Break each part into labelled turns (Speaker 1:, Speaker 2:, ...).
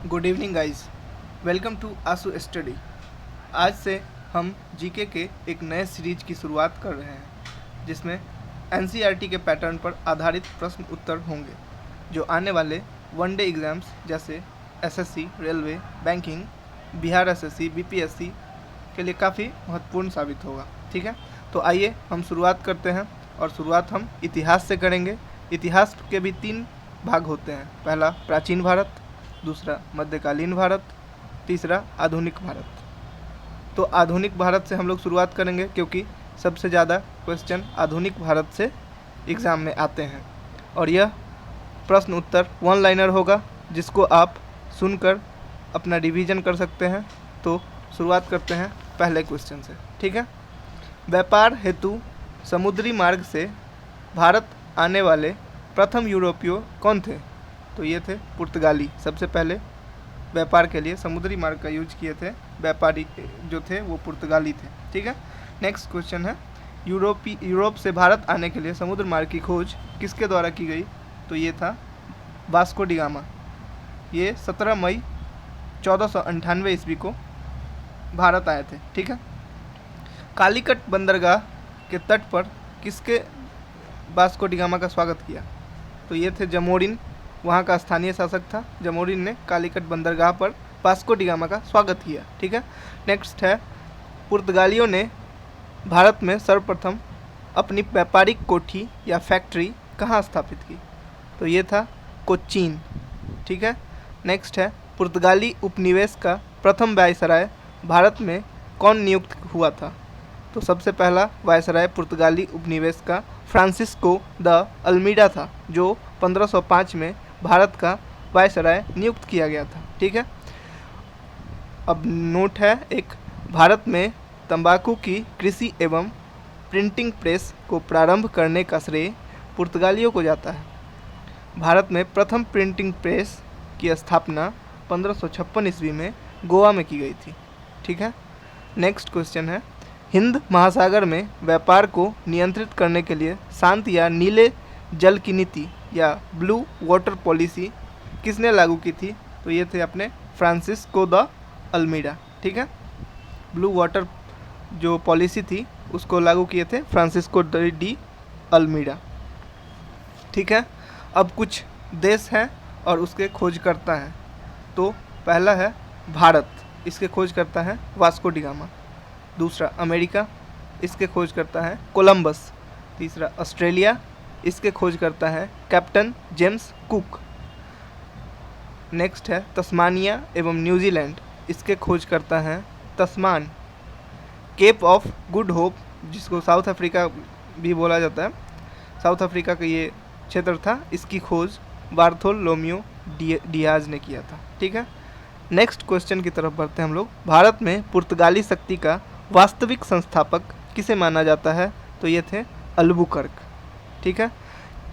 Speaker 1: Good evening guys, welcome to Aasu study. आज से हम जीके के एक नए सीरीज की शुरुआत कर रहे हैं जिसमें एनसीईआरटी के पैटर्न पर आधारित प्रश्न उत्तर होंगे जो आने वाले वनडे एग्ज़ाम्स जैसे SSC, railway, banking, Bihar SSC, BPSC के लिए काफ़ी महत्वपूर्ण साबित होगा। ठीक है, तो आइए हम शुरुआत करते हैं और शुरुआत हम इतिहास से करेंगे। इतिहास के भी 3 भाग होते हैं, पहला प्राचीन भारत, दूसरा मध्यकालीन भारत, तीसरा आधुनिक भारत। तो आधुनिक भारत से हम लोग शुरुआत करेंगे क्योंकि सबसे ज़्यादा क्वेश्चन आधुनिक भारत से एग्ज़ाम में आते हैं और यह प्रश्न उत्तर 1 लाइनर होगा जिसको आप सुनकर अपना रिवीजन कर सकते हैं। तो शुरुआत करते हैं पहले क्वेश्चन से। ठीक है, व्यापार हेतु समुद्री मार्ग से भारत आने वाले प्रथम यूरोपीय कौन थे? तो ये थे पुर्तगाली। सबसे पहले व्यापार के लिए समुद्री मार्ग का यूज किए थे व्यापारी जो थे वो पुर्तगाली थे। ठीक है, नेक्स्ट क्वेश्चन है यूरोप से भारत आने के लिए समुद्र मार्ग की खोज किसके द्वारा की गई? तो ये था वास्को डी गामा। ये 17 मई 1498 ईस्वी को भारत आए थे। ठीक है, कालीकट बंदरगाह के तट पर किसके वास्को डी गामा का स्वागत किया? तो ये थे जमोरिन, वहाँ का स्थानीय शासक था। जमोरिन ने कालीकट बंदरगाह पर वास्को डी गामा का स्वागत किया। ठीक है, नेक्स्ट है पुर्तगालियों ने भारत में सर्वप्रथम अपनी व्यापारिक कोठी या फैक्ट्री कहाँ स्थापित की? तो ये था कोचीन। ठीक है, नेक्स्ट है पुर्तगाली उपनिवेश का प्रथम वायसराय भारत में कौन नियुक्त हुआ था? तो सबसे पहला वायसराय पुर्तगाली उपनिवेश का फ्रांसिस्को द अल्मीडा था जो 1505 में भारत का वायसराय नियुक्त किया गया था। ठीक है, अब नोट है एक, भारत में तंबाकू की कृषि एवं प्रिंटिंग प्रेस को प्रारंभ करने का श्रेय पुर्तगालियों को जाता है। भारत में प्रथम प्रिंटिंग प्रेस की स्थापना 1556 ईस्वी में गोवा में की गई थी। ठीक है, नेक्स्ट क्वेश्चन है हिंद महासागर में व्यापार को नियंत्रित करने के लिए शांत या नीले जल की नीति या ब्लू वाटर पॉलिसी किसने लागू की थी? तो ये थे अपने फ्रांसिस्को द अल्मीडा। ठीक है, ब्लू वाटर जो पॉलिसी थी उसको लागू किए थे फ्रांसिस्को डी अल्मीडा। ठीक है, अब कुछ देश हैं और उसके खोजकर्ता हैं। तो पहला है भारत, इसके खोजकर्ता है वास्को डी गामा। दूसरा अमेरिका, इसके खोज करता है कोलंबस। तीसरा ऑस्ट्रेलिया, इसके खोज करता है कैप्टन जेम्स कुक। नेक्स्ट है तस्मानिया एवं न्यूजीलैंड, इसके खोज करता है तस्मान। केप ऑफ गुड होप, जिसको साउथ अफ्रीका भी बोला जाता है, साउथ अफ्रीका का ये क्षेत्र था, इसकी खोज बार्थोलोम्यू डियाज ने किया था। ठीक है, नेक्स्ट क्वेश्चन की तरफ बढ़ते हैं हम लोग। भारत में पुर्तगाली शक्ति का वास्तविक संस्थापक किसे माना जाता है? तो ये थे अल्बुकर्क। ठीक है,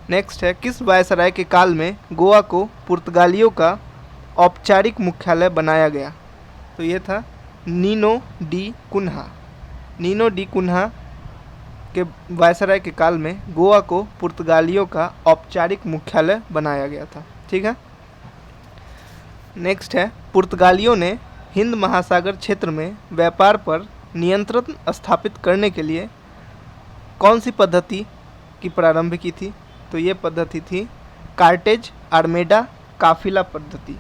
Speaker 1: नेक्स्ट है किस वायसराय के काल में गोवा को पुर्तगालियों का औपचारिक मुख्यालय बनाया गया? तो ये था Nino da Cunha. Nino da Cunha के वायसराय के काल में गोवा को पुर्तगालियों का औपचारिक मुख्यालय बनाया गया था। ठीक है, नेक्स्ट है पुर्तगालियों ने हिंद महासागर क्षेत्र में व्यापार पर नियंत्रण स्थापित करने के लिए कौन सी पद्धति की प्रारंभ की थी? तो ये पद्धति थी कार्टेज आर्मेडा काफिला पद्धति,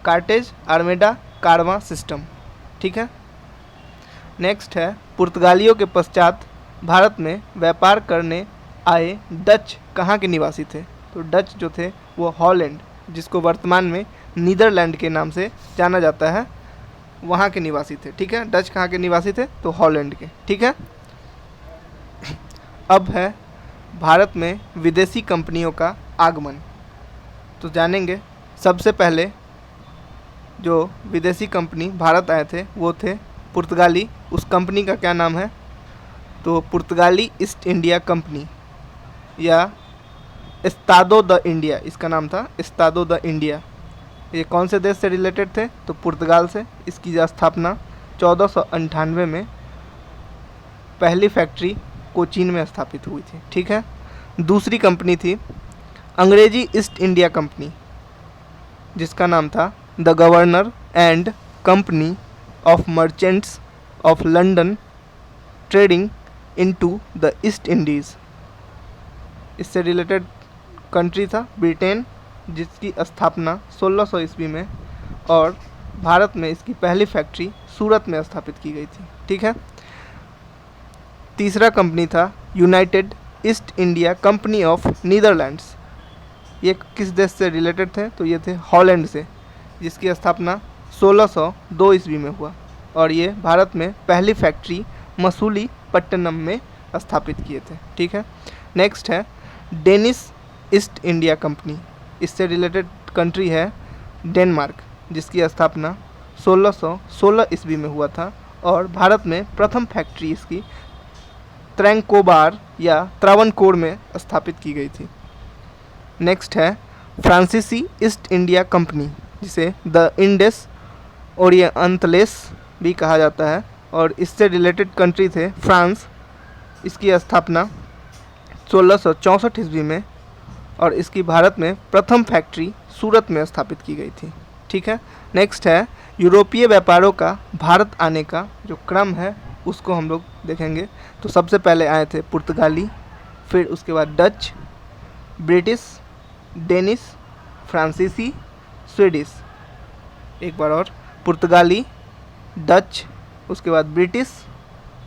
Speaker 1: कार्टेज आर्मेडा कारवां सिस्टम। ठीक है, नेक्स्ट है पुर्तगालियों के पश्चात भारत में व्यापार करने आए डच कहाँ के निवासी थे? तो डच जो थे वो हॉलैंड, जिसको वर्तमान में नीदरलैंड के नाम से जाना जाता है, वहाँ के निवासी थे। ठीक है, डच कहाँ के निवासी थे? तो हॉलैंड के। ठीक है, अब है भारत में विदेशी कंपनियों का आगमन। तो जानेंगे सबसे पहले जो विदेशी कंपनी भारत आए थे वो थे पुर्तगाली। उस कंपनी का क्या नाम है? तो पुर्तगाली ईस्ट इंडिया कंपनी या एस्तादो द इंडिया, इसका नाम था एस्तादो द इंडिया। ये कौन से देश से रिलेटेड थे? तो पुर्तगाल से। इसकी स्थापना 1498 में पहली फैक्ट्री कोचीन में स्थापित हुई थी। ठीक है, दूसरी कंपनी थी अंग्रेजी ईस्ट इंडिया कंपनी। जिसका नाम था the governor and company of merchants of London trading into the east Indies. इससे रिलेटेड कंट्री था ब्रिटेन, जिसकी स्थापना 1600 ईस्वी में, और भारत में इसकी पहली फैक्ट्री सूरत में स्थापित की गई थी। ठीक है। तीसरा कंपनी था United east India company of Netherlands. ये किस देश से रिलेटेड थे? तो ये थे हॉलैंड से, जिसकी स्थापना 1602 ईस्वी में हुआ, और ये भारत में पहली फैक्ट्री मसूलीपट्टनम में स्थापित किए थे। ठीक है। नेक्स्ट है डेनिश ईस्ट इंडिया कंपनी। इससे रिलेटेड कंट्री है डेनमार्क, जिसकी स्थापना 1616 ईस्वी में हुआ था, और भारत में प्रथम फैक्ट्री इसकी त्रैंकोबार या त्रावणकोर में स्थापित की गई थी। नेक्स्ट है फ्रांसीसी ईस्ट इंडिया कंपनी, जिसे द इंडस ओरिएंटलेस भी कहा जाता है, और इससे रिलेटेड कंट्री थे फ्रांस। इसकी स्थापना 1664 ईस्वी में, और इसकी भारत में प्रथम फैक्ट्री सूरत में स्थापित की गई थी। ठीक है। नेक्स्ट है यूरोपीय व्यापारों का भारत आने का जो क्रम है उसको हम लोग देखेंगे। तो सबसे पहले आए थे पुर्तगाली, फिर उसके बाद डच, ब्रिटिश, डेनिश, फ्रांसीसी, स्वीडिश। एक बार और, पुर्तगाली, डच, उसके बाद ब्रिटिश,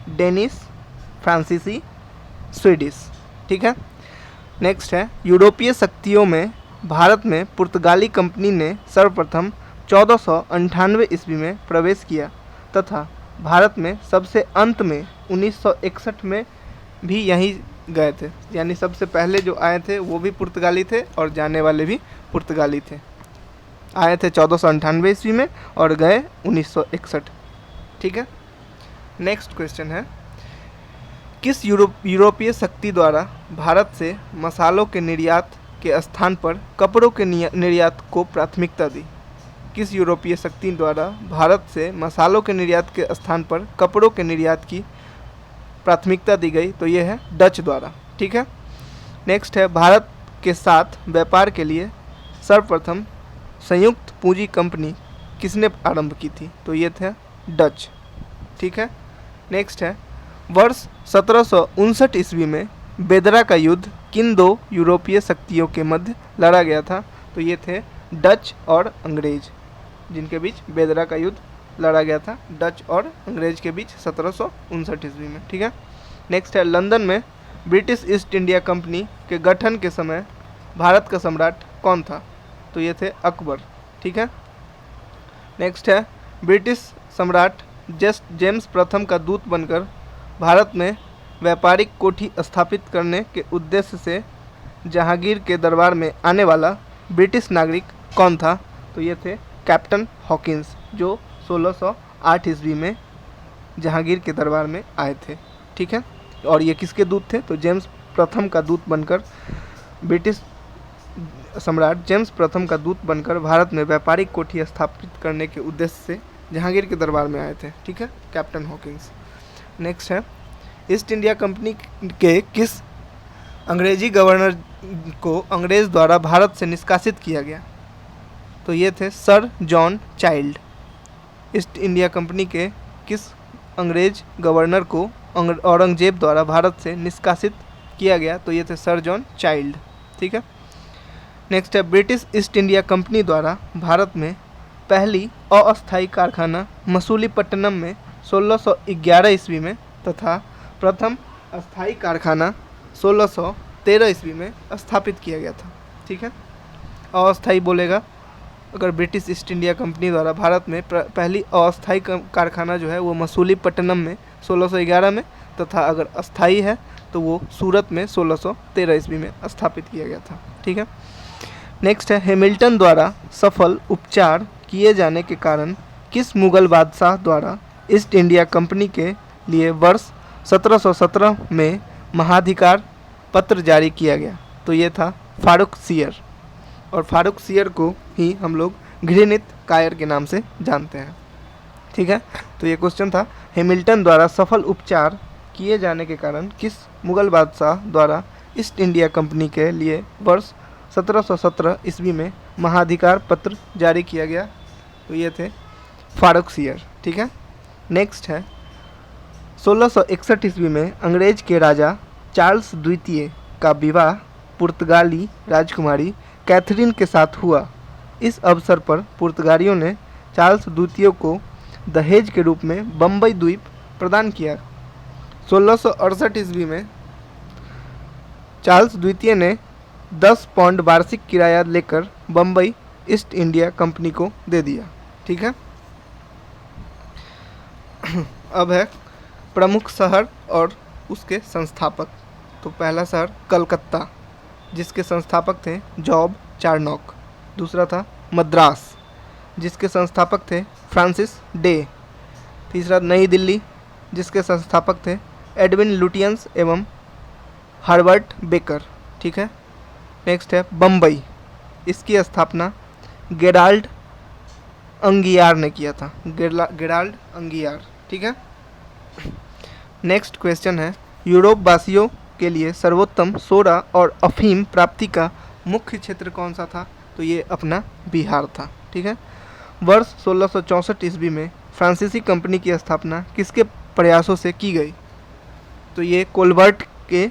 Speaker 1: डेनिश, फ्रांसीसी, स्वीडिश। ठीक है। नेक्स्ट है यूरोपीय शक्तियों में भारत में पुर्तगाली कंपनी ने सर्वप्रथम 1498 ईस्वी में प्रवेश किया, तथा भारत में सबसे अंत में 1961 में भी यहीं गए थे। यानी सबसे पहले जो आए थे वो भी पुर्तगाली थे, और जाने वाले भी पुर्तगाली थे। आए थे 1498 ईस्वी में और गए 1961। ठीक है। नेक्स्ट क्वेश्चन है किस यूरोपीय शक्ति द्वारा भारत से मसालों के निर्यात के स्थान पर कपड़ों के निर्यात को प्राथमिकता दी? किस यूरोपीय शक्ति द्वारा भारत से मसालों के निर्यात के स्थान पर कपड़ों के निर्यात की प्राथमिकता दी गई? तो ये है डच द्वारा। ठीक है। नेक्स्ट है भारत के साथ व्यापार के लिए सर्वप्रथम संयुक्त पूंजी कंपनी किसने आरंभ की थी? तो ये थे डच। ठीक है। नेक्स्ट है वर्ष 1759 ईस्वी में बेदरा का युद्ध किन दो यूरोपीय शक्तियों के मध्य लड़ा गया था? तो ये थे डच और अंग्रेज, जिनके बीच बेदरा का युद्ध लड़ा गया था, डच और अंग्रेज के बीच 1759 ईस्वी में। ठीक है। नेक्स्ट है लंदन में ब्रिटिश ईस्ट इंडिया कंपनी के गठन के समय भारत का सम्राट कौन था? तो ये थे अकबर। ठीक है। नेक्स्ट है ब्रिटिश सम्राट जेम्स प्रथम का दूत बनकर भारत में व्यापारिक कोठी स्थापित करने के उद्देश्य से जहांगीर के दरबार में आने वाला ब्रिटिश नागरिक कौन था? तो ये थे कैप्टन हॉकिंस, जो 1608 ईस्वी में जहांगीर के दरबार में आए थे। ठीक है। और ये किसके दूत थे? तो जेम्स प्रथम का दूत बनकर, ब्रिटिश सम्राट जेम्स प्रथम का दूत बनकर भारत में व्यापारिक कोठी स्थापित करने के उद्देश्य से जहांगीर के दरबार में आए थे। ठीक है, कैप्टन हॉकिंस। नेक्स्ट है ईस्ट इंडिया कंपनी के किस अंग्रेजी गवर्नर को अंग्रेज द्वारा भारत से निष्कासित किया गया? तो ये थे sir John child. East India company के किस अंग्रेज गवर्नर को औरंगजेब द्वारा भारत से निष्कासित किया गया? तो ये थे सर जॉन चाइल्ड। ठीक है। नेक्स्ट है ब्रिटिश ईस्ट इंडिया कंपनी द्वारा भारत में पहली अस्थायी कारखाना मसूलीपट्टनम में 1611 ईस्वी में तथा प्रथम अस्थायी कारखाना 1613 ईस्वी में स्थापित किया गया था। ठीक है। अस्थायी बोलेगा अगर ब्रिटिश ईस्ट इंडिया कंपनी द्वारा भारत में पहली अस्थायी कारखाना जो है वो मसूलीपट्टनम में 1611 में, तथा अगर अस्थायी है तो वो सूरत में 1613 ईस्वी में स्थापित किया गया था। ठीक है। नेक्स्ट है हैमिल्टन द्वारा सफल उपचार किए जाने के कारण किस मुगल बादशाह द्वारा ईस्ट इंडिया कंपनी के लिए वर्ष 1717 में महाधिकार पत्र जारी किया गया? तो ये था फारूक सियर, और फारूक सियर को ही हम लोग घृणित कायर के नाम से जानते हैं। ठीक है। तो ये क्वेश्चन था हैमिल्टन द्वारा सफल उपचार किए जाने के कारण किस मुगल बादशाह द्वारा ईस्ट इंडिया कंपनी के लिए वर्ष 1717 ईस्वी में महाधिकार पत्र जारी किया गया? तो ये थे फारुखसियर। ठीक है। नेक्स्ट है 1661 ईस्वी में अंग्रेज के राजा चार्ल्स द्वितीय का विवाह पुर्तगाली राजकुमारी कैथरीन के साथ हुआ। इस अवसर पर पुर्तगालियों ने चार्ल्स द्वितीय को दहेज के रूप में बम्बई द्वीप प्रदान किया। 1668 ईस्वी में चार्ल्स द्वितीय ने 10 पाउंड वार्षिक किराया लेकर बम्बई ईस्ट इंडिया कंपनी को दे दिया। ठीक है। अब है प्रमुख शहर और उसके संस्थापक। तो पहला शहर कलकत्ता, जिसके संस्थापक थे जॉब चार्नोक। दूसरा था मद्रास, जिसके संस्थापक थे फ्रांसिस डे। तीसरा नई दिल्ली, जिसके संस्थापक थे एडविन लुटियंस एवं हर्बर्ट बेकर। ठीक है। नेक्स्ट है बम्बई, इसकी स्थापना गेराल्ड अंगियार ने किया था। गेराल्ड अंगियार। ठीक है। नेक्स्ट क्वेश्चन है यूरोप वासियों के लिए सर्वोत्तम सोडा और अफीम प्राप्ति का मुख्य क्षेत्र कौन सा था? तो ये अपना बिहार था। ठीक है। वर्ष 1664 ईस्वी में फ्रांसीसी कंपनी की स्थापना किसके प्रयासों से की गई? तो ये कोलबर्ट के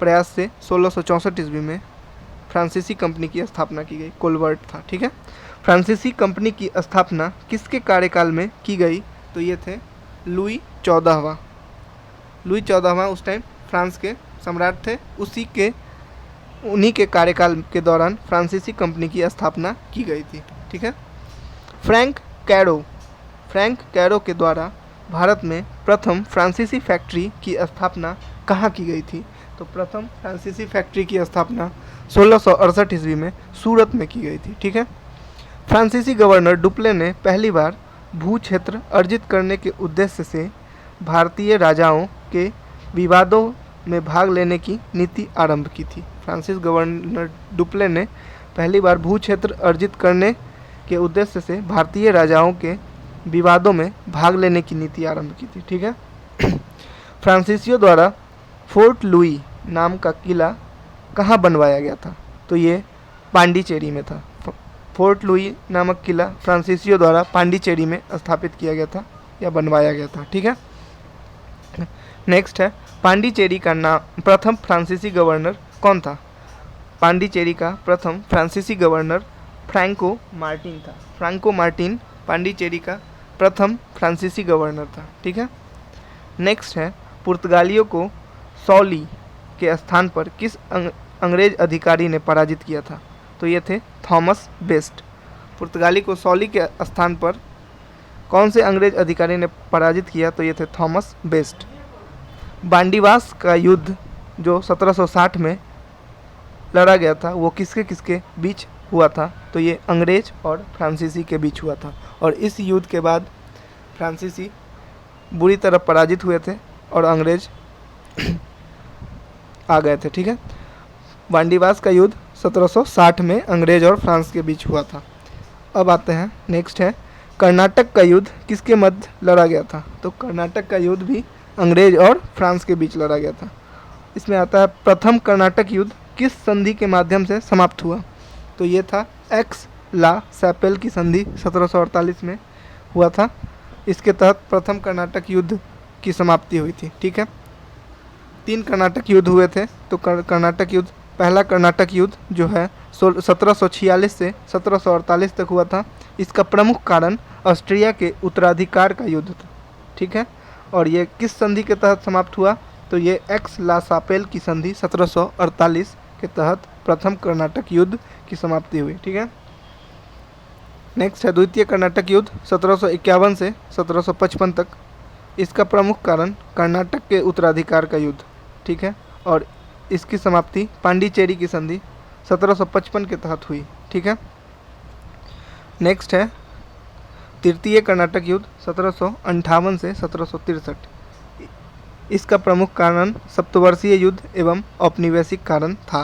Speaker 1: प्रयास से 1664 ईस्वी में फ्रांसीसी कंपनी की स्थापना की गई। कोलबर्ट था। ठीक है। फ्रांसीसी कंपनी की स्थापना किसके कार्यकाल में की गई? तो ये थे लुई 14वां। लुई 14वां उस टाइम फ्रांस के सम्राट थे, उन्हीं के कार्यकाल के दौरान फ्रांसीसी कंपनी की स्थापना की गई थी। ठीक है। फ्रैंक कैरो के द्वारा भारत में प्रथम फ्रांसीसी फैक्ट्री की स्थापना कहाँ की गई थी? तो प्रथम फ्रांसीसी फैक्ट्री की स्थापना 1668 ईस्वी में सूरत में की गई थी। ठीक है। फ्रांसीसी गवर्नर डुप्ले ने पहली बार भू क्षेत्र अर्जित करने के उद्देश्य से भारतीय राजाओं के विवादों में भाग लेने की नीति आरंभ की थी। फ्रांसीस गवर्नर डुप्ले ने पहली बार भू क्षेत्र अर्जित करने के उद्देश्य से भारतीय राजाओं के विवादों में भाग लेने की नीति आरंभ की थी। ठीक है। फ्रांसीसियों द्वारा फोर्ट लुई नाम का किला कहाँ बनवाया गया था? तो ये पांडिचेरी में था। फोर्ट लुई नामक किला फ्रांसीसियों द्वारा पांडिचेरी में स्थापित किया गया था या बनवाया गया था। ठीक है। नेक्स्ट है पांडिचेरी का नाम प्रथम फ्रांसीसी गवर्नर कौन था? पांडिचेरी का प्रथम फ्रांसीसी गवर्नर फ्रैंको मार्टिन था। फ्रैंको मार्टिन पांडिचेरी का प्रथम फ्रांसीसी गवर्नर था। ठीक है। नेक्स्ट है पुर्तगालियों को सौली के स्थान पर किस अंग्रेज अधिकारी ने पराजित किया था? तो ये थे थॉमस बेस्ट। पुर्तगाली को सौली के स्थान पर कौन से अंग्रेज अधिकारी ने पराजित किया? तो ये थे थॉमस बेस्ट। बांडीवास का युद्ध जो 1760 में लड़ा गया था वो किसके किसके बीच हुआ था? तो ये अंग्रेज और फ्रांसीसी के बीच हुआ था। और इस युद्ध के बाद फ्रांसीसी बुरी तरह पराजित हुए थे और अंग्रेज आ गए थे। ठीक है। बांडीवास का युद्ध 1760 में अंग्रेज और फ्रांस के बीच हुआ था। अब आते हैं नेक्स्ट है कर्नाटक का युद्ध किसके मध्य लड़ा गया था? तो कर्नाटक का युद्ध भी अंग्रेज और फ्रांस के बीच लड़ा गया था। इसमें आता है प्रथम कर्नाटक युद्ध किस संधि के माध्यम से समाप्त हुआ? तो ये था एक्स ला सैपेल की संधि 1748 में हुआ था। इसके तहत प्रथम कर्नाटक युद्ध की समाप्ति हुई थी। ठीक है। 3 कर्नाटक युद्ध हुए थे। तो कर्नाटक युद्ध, पहला कर्नाटक युद्ध जो है 1746 से 1748 तक हुआ था। इसका प्रमुख कारण ऑस्ट्रिया के उत्तराधिकार का युद्ध था। ठीक है। और ये किस संधि के तहत समाप्त हुआ? तो ये एक्स ला सापेल की संधि 1748 के तहत प्रथम कर्नाटक युद्ध की समाप्ति हुई। ठीक है। नेक्स्ट है द्वितीय कर्नाटक युद्ध 1751 से 1755 तक। इसका प्रमुख कारण कर्नाटक के उत्तराधिकार का युद्ध। ठीक है। और इसकी समाप्ति पांडिचेरी की संधि 1755 के तहत हुई। ठीक है। नेक्स्ट है तृतीय कर्नाटक युद्ध 1758 से 1763। इसका प्रमुख कारण सप्तवर्षीय युद्ध एवं औपनिवेशिक कारण था।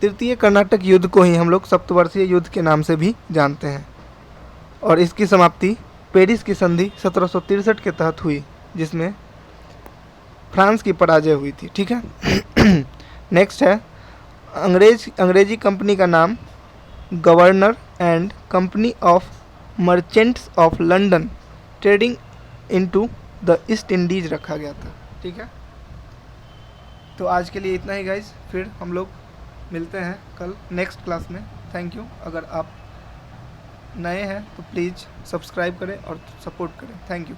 Speaker 1: तृतीय कर्नाटक युद्ध को ही हम लोग सप्तवर्षीय युद्ध के नाम से भी जानते हैं। और इसकी समाप्ति पेरिस की संधि 1763 के तहत हुई, जिसमें फ्रांस की पराजय हुई थी। ठीक है। नेक्स्ट है अंग्रेजी कंपनी का नाम governor and company of merchants of London trading into the east Indies रखा गया था। ठीक है, तो आज के लिए इतना ही गाइज, फिर हम लोग मिलते हैं कल नेक्स्ट क्लास में। Thank you. अगर आप नए हैं तो प्लीज़ सब्सक्राइब करें और सपोर्ट करें। Thank you.